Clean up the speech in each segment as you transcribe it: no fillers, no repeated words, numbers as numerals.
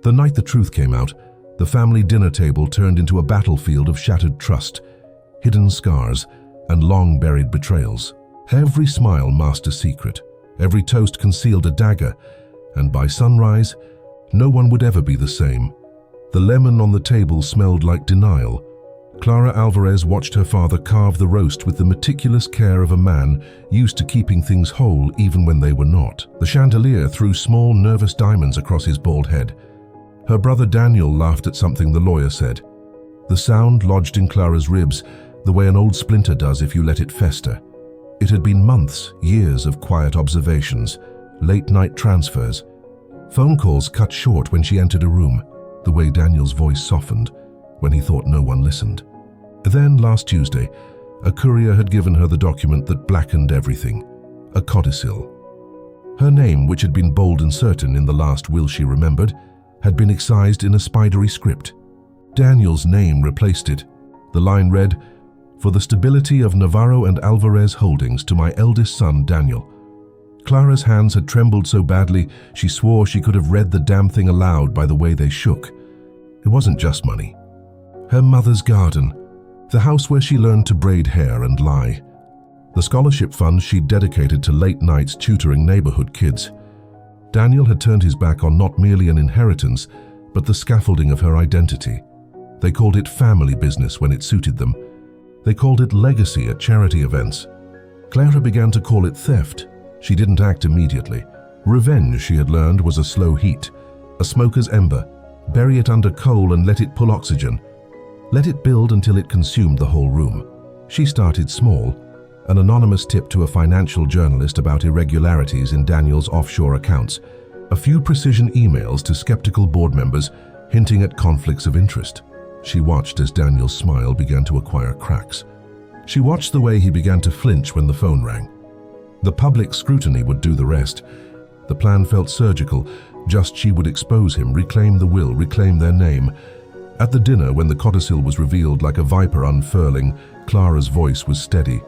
The night the truth came out, the family dinner table turned into a battlefield of shattered trust, hidden scars, and long-buried betrayals. Every smile masked a secret, every toast concealed a dagger, and by sunrise, no one would ever be the same. The lemon on the table smelled like denial. Clara Alvarez watched her father carve the roast with the meticulous care of a man used to keeping things whole even when they were not. The chandelier threw small, nervous diamonds across his bald head. Her brother Daniel laughed at something the lawyer said. The sound lodged in Clara's ribs, the way an old splinter does if you let it fester. It had been months, years of quiet observations, late-night transfers. Phone calls cut short when she entered a room, the way Daniel's voice softened when he thought no one listened. Then, last Tuesday, a courier had given her the document that blackened everything, a codicil. Her name, which had been bold and certain in the last will she remembered, had been excised in a spidery script. Daniel's name replaced it. The line read, "For the stability of Navarro and Alvarez Holdings to my eldest son, Daniel." Clara's hands had trembled so badly she swore she could have read the damn thing aloud by the way they shook. It wasn't just money. Her mother's garden, the house where she learned to braid hair and lie, the scholarship fund she'd dedicated to late nights tutoring neighborhood kids. Daniel had turned his back on not merely an inheritance, but the scaffolding of her identity. They called it family business when it suited them. They called it legacy at charity events. Clara began to call it theft. She didn't act immediately. Revenge, she had learned, was a slow heat, a smoker's ember. Bury it under coal and let it pull oxygen. Let it build until it consumed the whole room. She started small, an anonymous tip to a financial journalist about irregularities in Daniel's offshore accounts, a few precision emails to skeptical board members hinting at conflicts of interest. She watched as Daniel's smile began to acquire cracks. She watched the way he began to flinch when the phone rang. The public scrutiny would do the rest. The plan felt surgical, just she would expose him, reclaim the will, reclaim their name. At the dinner, when the codicil was revealed like a viper unfurling, Clara's voice was steady.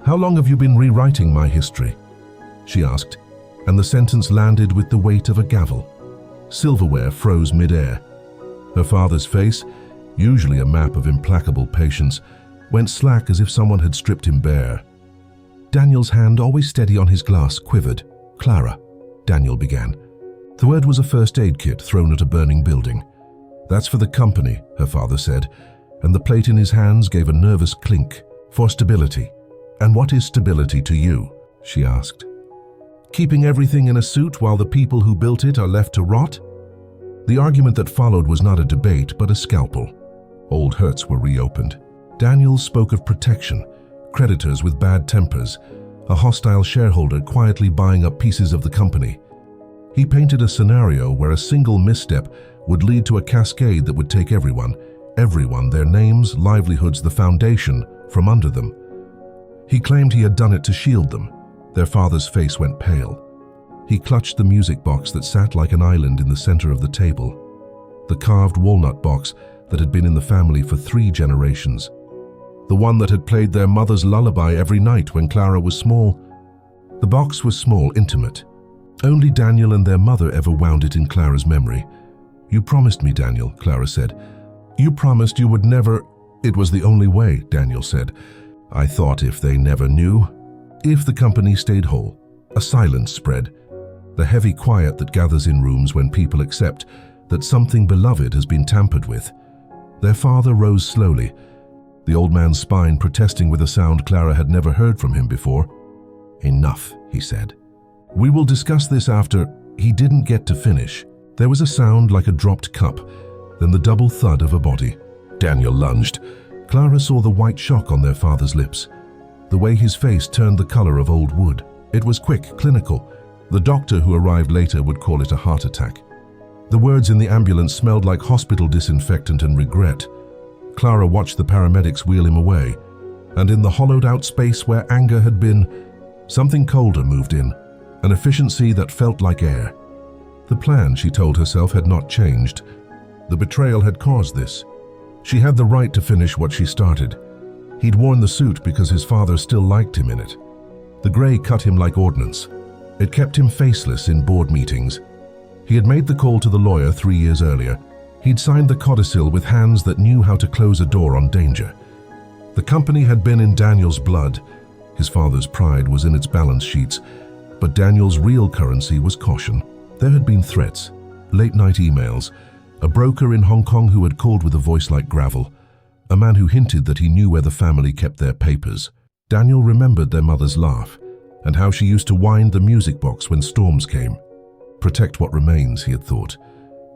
"How long have you been rewriting my history?" she asked, and the sentence landed with the weight of a gavel. Silverware froze mid-air. Her father's face, usually a map of implacable patience, went slack as if someone had stripped him bare. Daniel's hand, always steady on his glass, quivered. "Clara," Daniel began. The word was a first aid kit thrown at a burning building. "That's for the company," her father said, and the plate in his hands gave a nervous clink. "For stability." "And what is stability to you?" she asked. "Keeping everything in a suit while the people who built it are left to rot?" The argument that followed was not a debate, but a scalpel. Old hurts were reopened. Daniel spoke of protection, creditors with bad tempers, a hostile shareholder quietly buying up pieces of the company. He painted a scenario where a single misstep would lead to a cascade that would take everyone, their names, livelihoods, the foundation, from under them. He claimed he had done it to shield them. Their father's face went pale. He clutched the music box that sat like an island in the center of the table, the carved walnut box that had been in the family for 3 generations, the one that had played their mother's lullaby every night when Clara was small. The box was small, intimate. Only Daniel and their mother ever wound it in Clara's memory. "You promised me, Daniel," Clara said. "You promised you would never—" "It was the only way," Daniel said. "I thought if they never knew, if the company stayed whole." A silence spread, the heavy quiet that gathers in rooms when people accept that something beloved has been tampered with. Their father rose slowly, the old man's spine protesting with a sound Clara had never heard from him before. "Enough," he said. "We will discuss this after—" He didn't get to finish. There was a sound like a dropped cup, then the double thud of a body. Daniel lunged. Clara saw the white shock on their father's lips, the way his face turned the color of old wood. It was quick, clinical. The doctor who arrived later would call it a heart attack. The words in the ambulance smelled like hospital disinfectant and regret. Clara watched the paramedics wheel him away, and in the hollowed-out space where anger had been, something colder moved in, an efficiency that felt like air. The plan, she told herself, had not changed. The betrayal had caused this. She had the right to finish what she started. He'd worn the suit because his father still liked him in it. The gray cut him like ordnance. It kept him faceless in board meetings. He had made the call to the lawyer 3 years earlier. He'd signed the codicil with hands that knew how to close a door on danger. The company had been in Daniel's blood. His father's pride was in its balance sheets, but Daniel's real currency was caution. There had been threats, late-night emails, a broker in Hong Kong who had called with a voice like gravel, a man who hinted that he knew where the family kept their papers. Daniel remembered their mother's laugh, and how she used to wind the music box when storms came. Protect what remains, he had thought.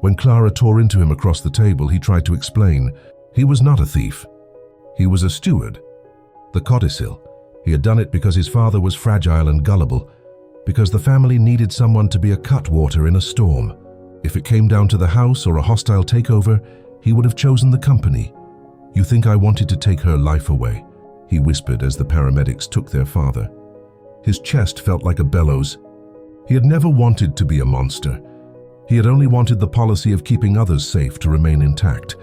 When Clara tore into him across the table, he tried to explain. He was not a thief. He was a steward. The codicil. He had done it because his father was fragile and gullible, because the family needed someone to be a cutwater in a storm. If it came down to the house or a hostile takeover, he would have chosen the company. "You think I wanted to take her life away?" he whispered as the paramedics took their father. His chest felt like a bellows. He had never wanted to be a monster. He had only wanted the policy of keeping others safe to remain intact.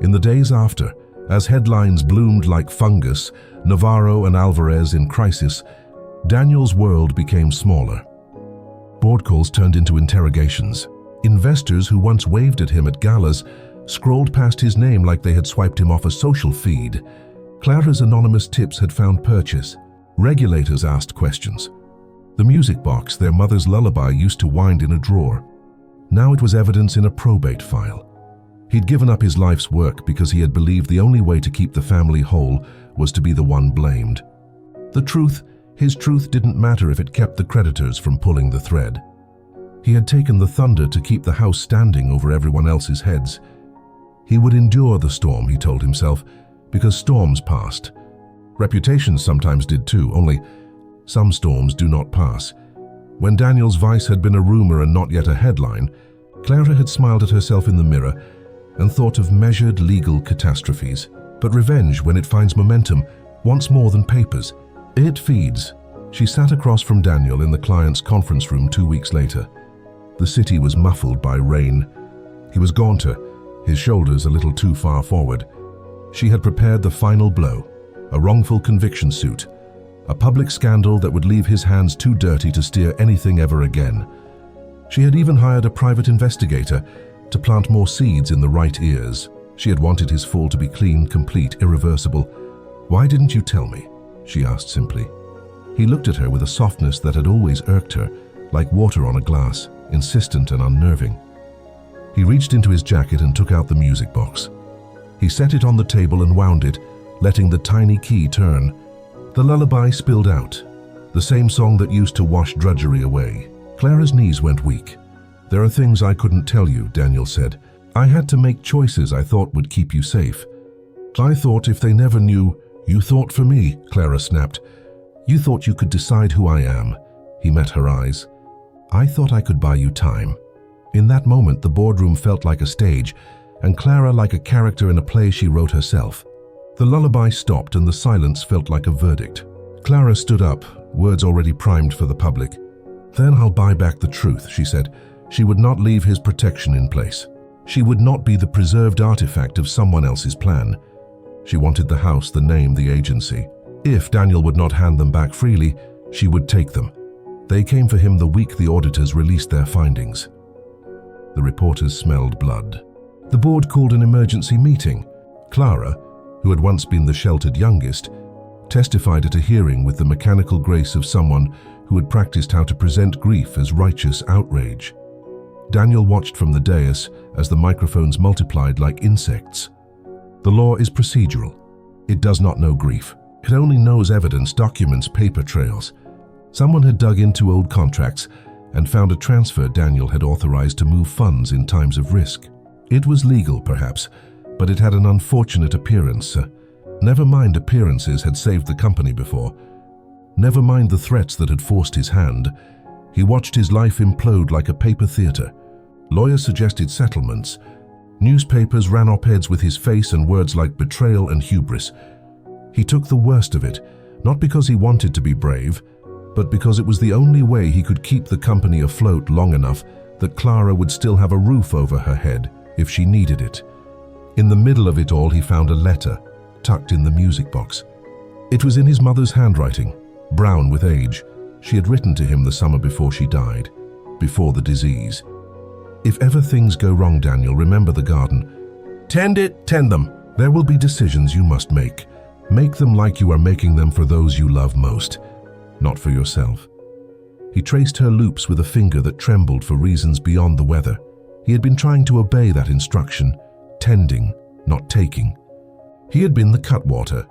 In the days after, as headlines bloomed like fungus, Navarro and Alvarez in crisis, Daniel's world became smaller. Board calls turned into interrogations. Investors who once waved at him at galas scrolled past his name like they had swiped him off a social feed. Clara's anonymous tips had found purchase. Regulators asked questions. The music box their mother's lullaby used to wind in a drawer. Now it was evidence in a probate file. He'd given up his life's work because he had believed the only way to keep the family whole was to be the one blamed. His truth didn't matter if it kept the creditors from pulling the thread. He had taken the thunder to keep the house standing over everyone else's heads. He would endure the storm, he told himself, because storms passed. Reputations sometimes did too, only some storms do not pass. When Daniel's vice had been a rumor and not yet a headline, Clara had smiled at herself in the mirror and thought of measured legal catastrophes. But revenge, when it finds momentum, wants more than papers. It feeds. She sat across from Daniel in the client's conference room 2 weeks later. The city was muffled by rain. He was gaunter, his shoulders a little too far forward. She had prepared the final blow, a wrongful conviction suit, a public scandal that would leave his hands too dirty to steer anything ever again. She had even hired a private investigator to plant more seeds in the right ears. She had wanted his fall to be clean, complete, irreversible. "Why didn't you tell me?" she asked simply. He looked at her with a softness that had always irked her, like water on a glass, insistent and unnerving. He reached into his jacket and took out the music box. He set it on the table and wound it, letting the tiny key turn. The lullaby spilled out, the same song that used to wash drudgery away. Clara's knees went weak. "There are things I couldn't tell you," Daniel said. "I had to make choices I thought would keep you safe. I thought if they never knew." "You thought for me," Clara snapped. "You thought you could decide who I am." He met her eyes. "I thought I could buy you time." In that moment, the boardroom felt like a stage, and Clara like a character in a play she wrote herself. The lullaby stopped and the silence felt like a verdict. Clara stood up, words already primed for the public. "Then I'll buy back the truth," she said. She would not leave his protection in place. She would not be the preserved artifact of someone else's plan. She wanted the house, the name, the agency. If Daniel would not hand them back freely, she would take them. They came for him the week the auditors released their findings. The reporters smelled blood. The board called an emergency meeting. Clara, who had once been the sheltered youngest, testified at a hearing with the mechanical grace of someone who had practiced how to present grief as righteous outrage. Daniel watched from the dais as the microphones multiplied like insects. The law is procedural. It does not know grief. It only knows evidence, documents, paper trails. Someone had dug into old contracts and found a transfer Daniel had authorized to move funds in times of risk. It was legal, perhaps, but it had an unfortunate appearance. Never mind appearances had saved the company before. Never mind the threats that had forced his hand. He watched his life implode like a paper theater. Lawyers suggested settlements. Newspapers ran op-eds with his face and words like betrayal and hubris. He took the worst of it, not because he wanted to be brave, but because it was the only way he could keep the company afloat long enough that Clara would still have a roof over her head if she needed it. In the middle of it all, he found a letter tucked in the music box. It was in his mother's handwriting, brown with age. She had written to him the summer before she died, before the disease. If ever things go wrong, Daniel, remember the garden. Tend it, tend them. There will be decisions you must make. Make them like you are making them for those you love most, not for yourself. He traced her loops with a finger that trembled for reasons beyond the weather. He had been trying to obey that instruction, tending, not taking. He had been the cutwater.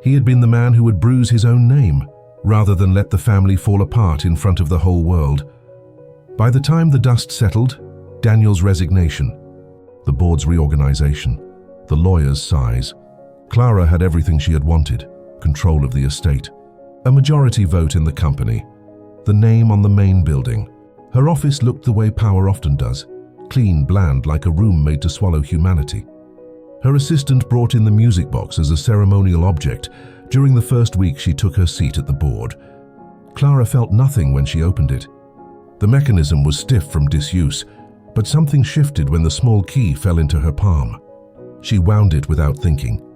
He had been the man who would bruise his own name, rather than let the family fall apart in front of the whole world. By the time the dust settled, Daniel's resignation, the board's reorganization, the lawyer's sighs, Clara had everything she had wanted, control of the estate, a majority vote in the company, the name on the main building. Her office looked the way power often does, clean, bland, like a room made to swallow humanity. Her assistant brought in the music box as a ceremonial object. During the first week she took her seat at the board. Clara felt nothing when she opened it. The mechanism was stiff from disuse, but something shifted when the small key fell into her palm. She wound it without thinking.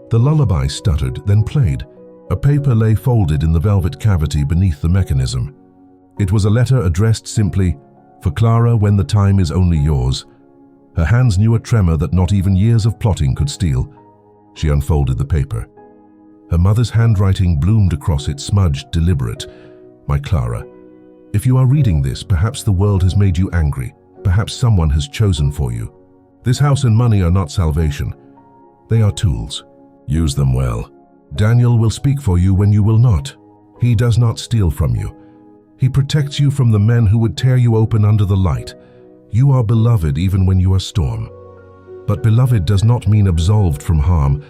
The lullaby stuttered, then played. A paper lay folded in the velvet cavity beneath the mechanism. It was a letter addressed simply, "For Clara, when the time is only yours." Her hands knew a tremor that not even years of plotting could steal. She unfolded the paper. Her mother's handwriting bloomed across it, smudged, deliberate. "My Clara, if you are reading this, perhaps the world has made you angry. Perhaps someone has chosen for you. This house and money are not salvation. They are tools. Use them well. Daniel will speak for you when you will not. He does not steal from you. He protects you from the men who would tear you open under the light. You are beloved even when you are storm. But beloved does not mean absolved from harm,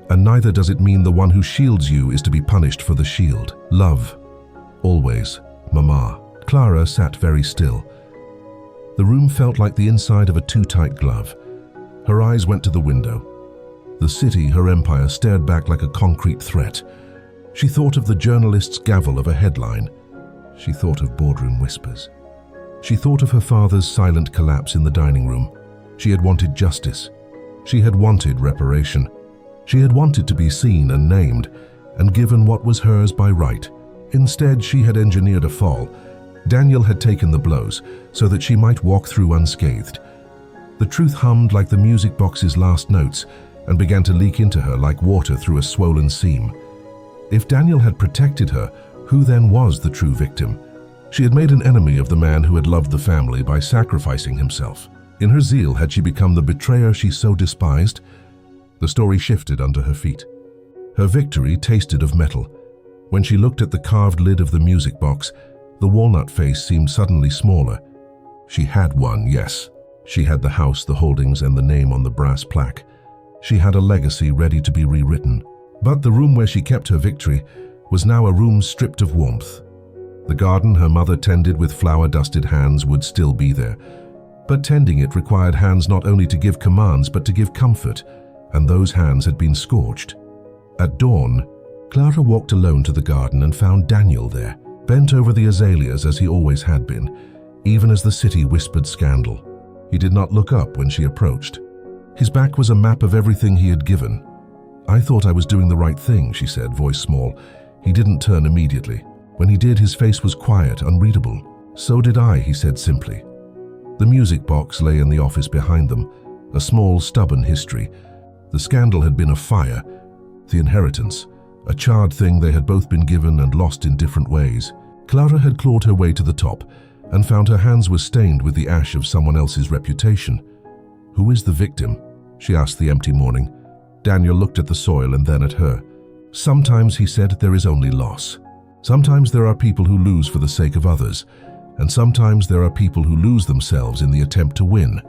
and neither does it mean the one who shields you is to be punished for the shield. Love. Always, Mama." Clara sat very still. The room felt like the inside of a too-tight glove. Her eyes went to the window. The city, her empire, stared back like a concrete threat. She thought of the journalist's gavel of a headline. She thought of boardroom whispers. She thought of her father's silent collapse in the dining room. She had wanted justice. She had wanted reparation. She had wanted to be seen and named, and given what was hers by right. Instead, she had engineered a fall. Daniel had taken the blows, so that she might walk through unscathed. The truth hummed like the music box's last notes, and began to leak into her like water through a swollen seam. If Daniel had protected her, who then was the true victim? She had made an enemy of the man who had loved the family by sacrificing himself. In her zeal, had she become the betrayer she so despised? The story shifted under her feet. Her victory tasted of metal. When she looked at the carved lid of the music box, the walnut face seemed suddenly smaller. She had won, yes. She had the house, the holdings, and the name on the brass plaque. She had a legacy ready to be rewritten. But the room where she kept her victory was now a room stripped of warmth. The garden her mother tended with flower-dusted hands would still be there. But tending it required hands not only to give commands but to give comfort, and those hands had been scorched. At dawn, Clara walked alone to the garden and found Daniel there, bent over the azaleas as he always had been, even as the city whispered scandal. He did not look up when she approached. His back was a map of everything he had given. "I thought I was doing the right thing," she said, voice small. He didn't turn immediately. When he did, his face was quiet, unreadable. "So did I," he said simply. The music box lay in the office behind them, a small, stubborn history. The scandal had been a fire, the inheritance, a charred thing they had both been given and lost in different ways. Clara had clawed her way to the top and found her hands were stained with the ash of someone else's reputation. "Who is the victim?" she asked the empty morning. Daniel looked at the soil and then at her. "Sometimes," he said, "there is only loss. Sometimes there are people who lose for the sake of others, and sometimes there are people who lose themselves in the attempt to win."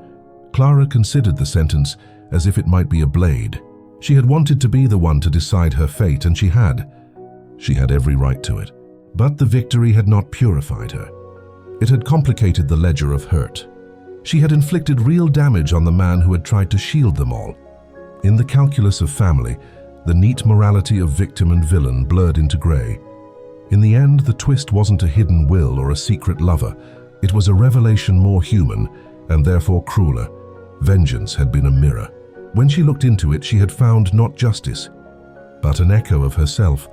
Clara considered the sentence as if it might be a blade. She had wanted to be the one to decide her fate, and she had. She had every right to it. But the victory had not purified her. It had complicated the ledger of hurt. She had inflicted real damage on the man who had tried to shield them all. In the calculus of family, the neat morality of victim and villain blurred into grey. In the end, the twist wasn't a hidden will or a secret lover. It was a revelation more human, and therefore crueler. Vengeance had been a mirror. When she looked into it, she had found not justice, but an echo of herself,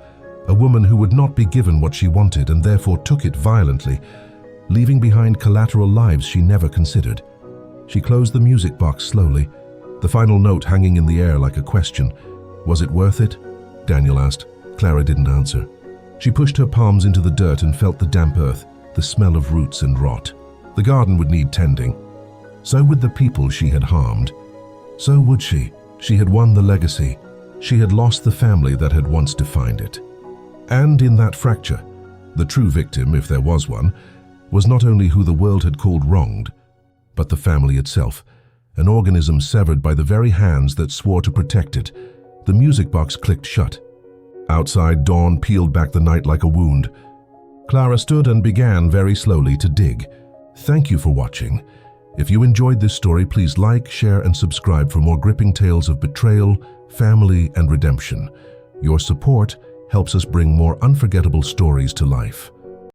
a woman who would not be given what she wanted and therefore took it violently, leaving behind collateral lives she never considered. She closed the music box slowly, the final note hanging in the air like a question. Was it worth it? Daniel asked. Clara didn't answer. She pushed her palms into the dirt and felt the damp earth, the smell of roots and rot. The garden would need tending. So would the people she had harmed. So would she. She had won the legacy. She had lost the family that had once defined it. And in that fracture, the true victim, if there was one, was not only who the world had called wronged, but the family itself, an organism severed by the very hands that swore to protect it. The music box clicked shut. Outside, dawn peeled back the night like a wound. Clara stood and began very slowly to dig. Thank you for watching. If you enjoyed this story, please like, share, and subscribe for more gripping tales of betrayal, family, and redemption. Your support helps us bring more unforgettable stories to life.